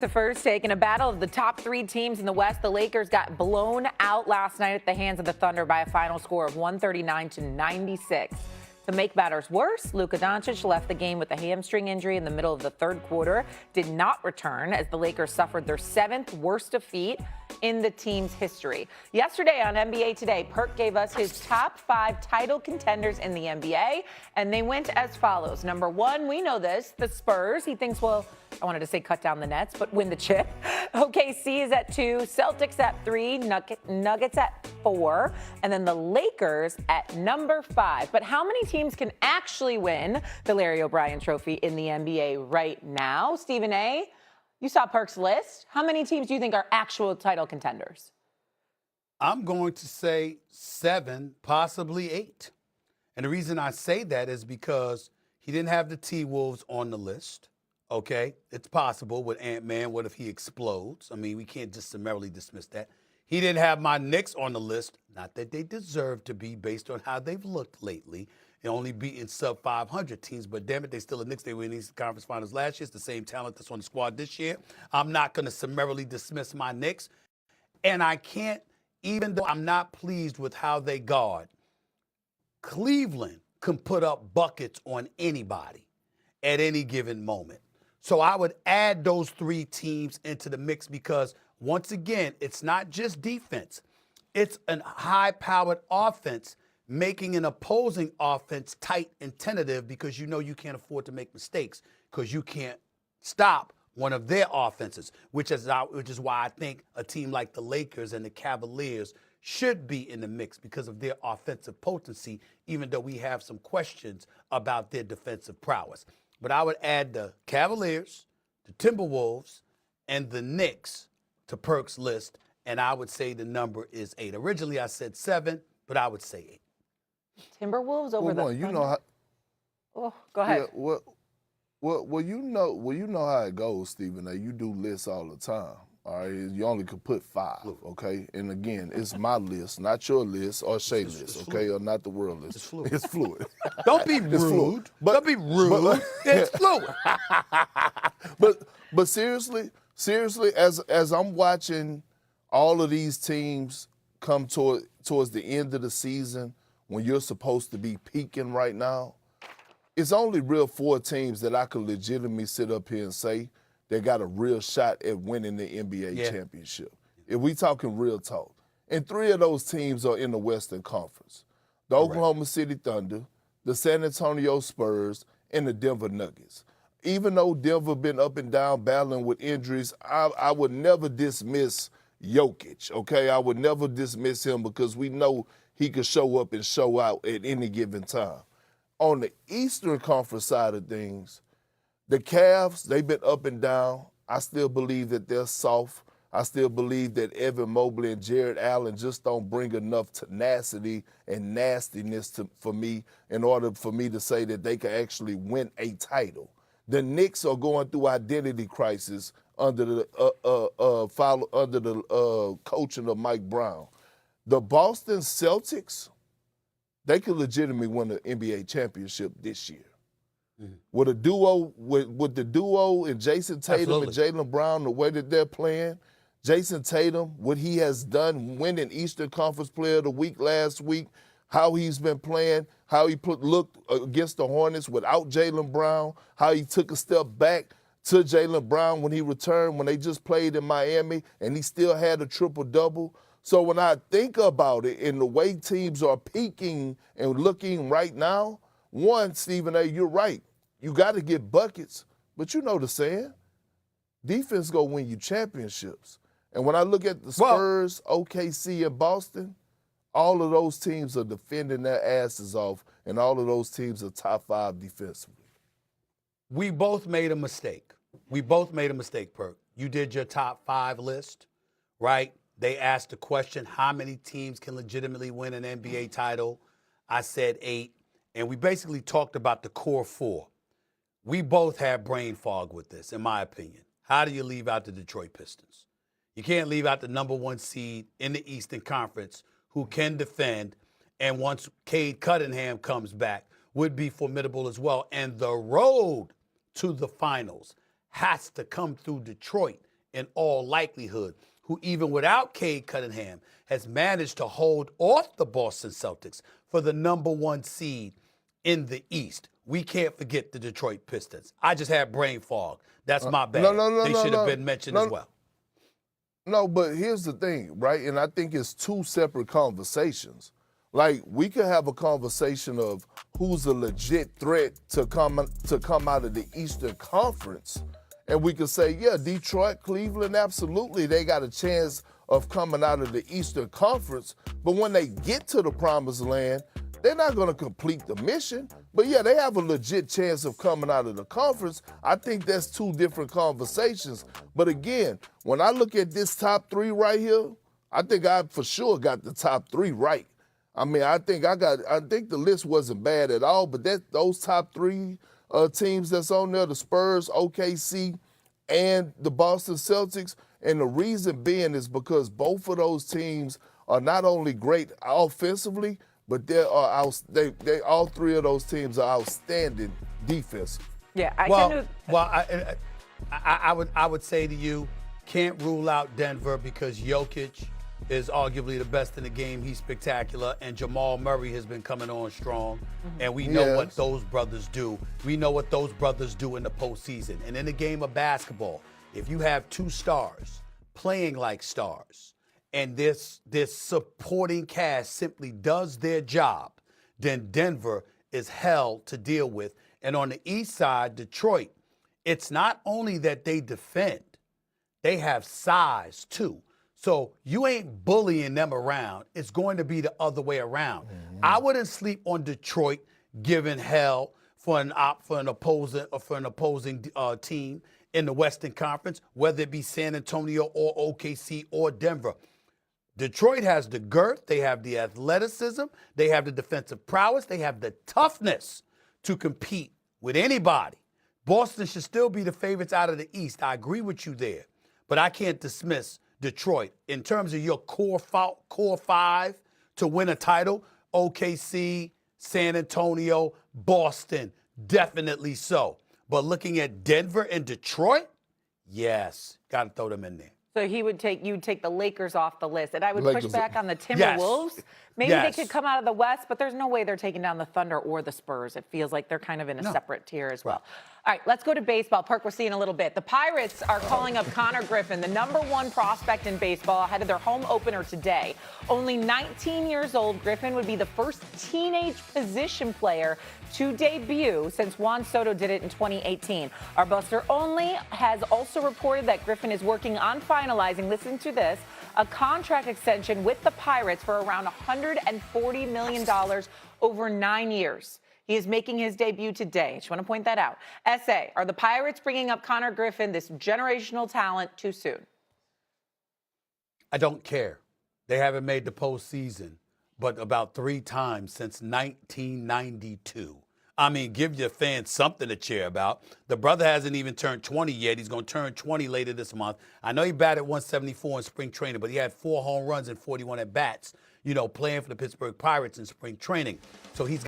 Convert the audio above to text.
The first take in a battle of the top three teams in the West, the Lakers got blown out last night at the hands of the Thunder by a final score of 139-96. To make matters worse, Luka Doncic left the game with a hamstring injury in the middle of the third quarter, did not return as the Lakers suffered their seventh worst defeat in the team's history. Yesterday on NBA Today, Perk gave us his top 5 title contenders in the NBA, and they went as follows. Number 1, we know this, the Spurs. He thinks, well, I wanted to say cut down the nets, but win the chip. OKC is at 2, Celtics at 3, Nuggets at 4, and then the Lakers at number 5. But how many teams can actually win the Larry O'Brien Trophy in the NBA right now? Stephen A., you saw Perk's list. How many teams do you think are actual title contenders? I'm going to say 7, possibly 8. And the reason I say that is because he didn't have the T-Wolves on the list. Okay, it's possible with Ant-Man. What if he explodes? I mean, we can't just summarily dismiss that. He didn't have my Knicks on the list. Not that they deserve to be based on how they've looked lately. They're only beating sub-500 teams, but damn it, they still the Knicks. They were in these conference finals last year. It's the same talent that's on the squad this year. I'm not going to summarily dismiss my Knicks. And I can't, even though I'm not pleased with how they guard, Cleveland can put up buckets on anybody at any given moment. So I would add those 3 teams into the mix because, once again, it's not just defense. It's a high-powered offense making an opposing offense tight and tentative because you know you can't afford to make mistakes because you can't stop one of their offenses, which is why I think a team like the Lakers and the Cavaliers should be in the mix because of their offensive potency, even though we have some questions about their defensive prowess. But I would add the Cavaliers, the Timberwolves, and the Knicks to Perk's list, and I would say the number is 8. Originally, I said 7, but I would say 8. Timberwolves over the you know how, Oh, go ahead. Yeah, well, you know how it goes, Stephen. Now, you do lists all the time. All right, you only could put 5, okay? And again, it's my list, not your list or Shay's list, okay, or not the world list. It's fluid. It's fluid. Don't be rude. Don't be rude. It's fluid. But seriously, as I'm watching all of these teams come towards the end of the season, when you're supposed to be peaking right now, it's only real 4 teams that I could legitimately sit up here and say they got a real shot at winning the NBA championship. If we talking real talk. And 3 of those teams are in the Western Conference. The Oklahoma City Thunder, the San Antonio Spurs, and the Denver Nuggets. Even though Denver been up and down battling with injuries, I would never dismiss Jokic, okay? I would never dismiss him because we know he could show up and show out at any given time. On the Eastern Conference side of things, the Cavs, they've been up and down. I still believe that they're soft. I still believe that Evan Mobley and Jared Allen just don't bring enough tenacity and nastiness for me in order for me to say that they can actually win a title. The Knicks are going through identity crisis under the coaching of Mike Brown. The Boston Celtics, they could legitimately win an NBA championship this year. Mm-hmm. With the duo and Jason Tatum and Jaylen Brown, the way that they're playing, Jason Tatum, what he has done, winning Eastern Conference Player of the Week last week, how he's been playing, how he looked against the Hornets without Jaylen Brown, how he took a step back to Jaylen Brown when he returned, when they just played in Miami, and he still had a triple-double. So when I think about it and the way teams are peaking and looking right now, one, Stephen A., you're right. You got to get buckets, but you know the saying, defense go win you championships. And when I look at the Spurs, OKC, and Boston, all of those teams are defending their asses off, and all of those teams are top 5 defensively. We both made a mistake. Perk. You did your top 5 list, right? They asked the question, how many teams can legitimately win an NBA title? I said 8. And we basically talked about the core 4. We both had brain fog with this, in my opinion. How do you leave out the Detroit Pistons? You can't leave out the number 1 seed in the Eastern Conference who can defend, and once Cade Cunningham comes back, would be formidable as well. And the road to the finals has to come through Detroit in all likelihood, who even without Cade Cunningham has managed to hold off the Boston Celtics for the #1 seed in the East. We can't forget the Detroit Pistons. I just had brain fog. That's my bad. They should have been mentioned as well. No, but here's the thing, right? And I think it's two separate conversations. Like, we could have a conversation of who's a legit threat to come out of the Eastern Conference. And we could say, yeah, Detroit, Cleveland, absolutely, they got a chance of coming out of the Eastern Conference. But when they get to the promised land, they're not going to complete the mission. But yeah, they have a legit chance of coming out of the conference. I think that's two different conversations. But again, when I look at this top three right here, I think I for sure got the top three right. I mean, I think the list wasn't bad at all, but those top three teams that's on there, the Spurs, OKC, and the Boston Celtics, and the reason being is because both of those teams are not only great offensively, but all three of those teams are outstanding defense. Yeah, I would say to you, can't rule out Denver because Jokic is arguably the best in the game. He's spectacular, and Jamal Murray has been coming on strong. And we know what those brothers do. We know what those brothers do in the postseason. And in the game of basketball, if you have two stars playing like stars, and this supporting cast simply does their job, then Denver is hell to deal with. And on the east side, Detroit, it's not only that they defend, they have size too. So you ain't bullying them around. It's going to be the other way around. I wouldn't sleep on Detroit giving hell for an opposing team in the Western Conference, whether it be San Antonio or OKC or Denver. Detroit has the girth, they have the athleticism, they have the defensive prowess, they have the toughness to compete with anybody. Boston should still be the favorites out of the East. I agree with you there, but I can't dismiss Detroit. In terms of your core five to win a title, OKC, San Antonio, Boston, definitely so. But looking at Denver and Detroit, yes, got to throw them in there. So you'd take the Lakers off the list. And I would push back on the Timberwolves. Yes. Maybe they could come out of the West, but there's no way they're taking down the Thunder or the Spurs. It feels like they're kind of in a separate tier as well. All right, let's go to baseball. Perk, we'll see in a little bit. The Pirates are calling up Konnor Griffin, the #1 prospect in baseball, ahead of their home opener today. Only 19 years old, Griffin would be the first teenage position player to debut since Juan Soto did it in 2018. Our Buster Only has also reported that Griffin is working on finalizing, listen to this, a contract extension with the Pirates for around $140 million over 9 years. He is making his debut today. I just want to point that out. SA, are the Pirates bringing up Konnor Griffin, this generational talent, too soon? I don't care. They haven't made the postseason, but about 3 times since 1992. I mean, give your fans something to cheer about. The brother hasn't even turned 20 yet. He's going to turn 20 later this month. I know he batted 174 in spring training, but he had 4 home runs and 41 at-bats, playing for the Pittsburgh Pirates in spring training. So he's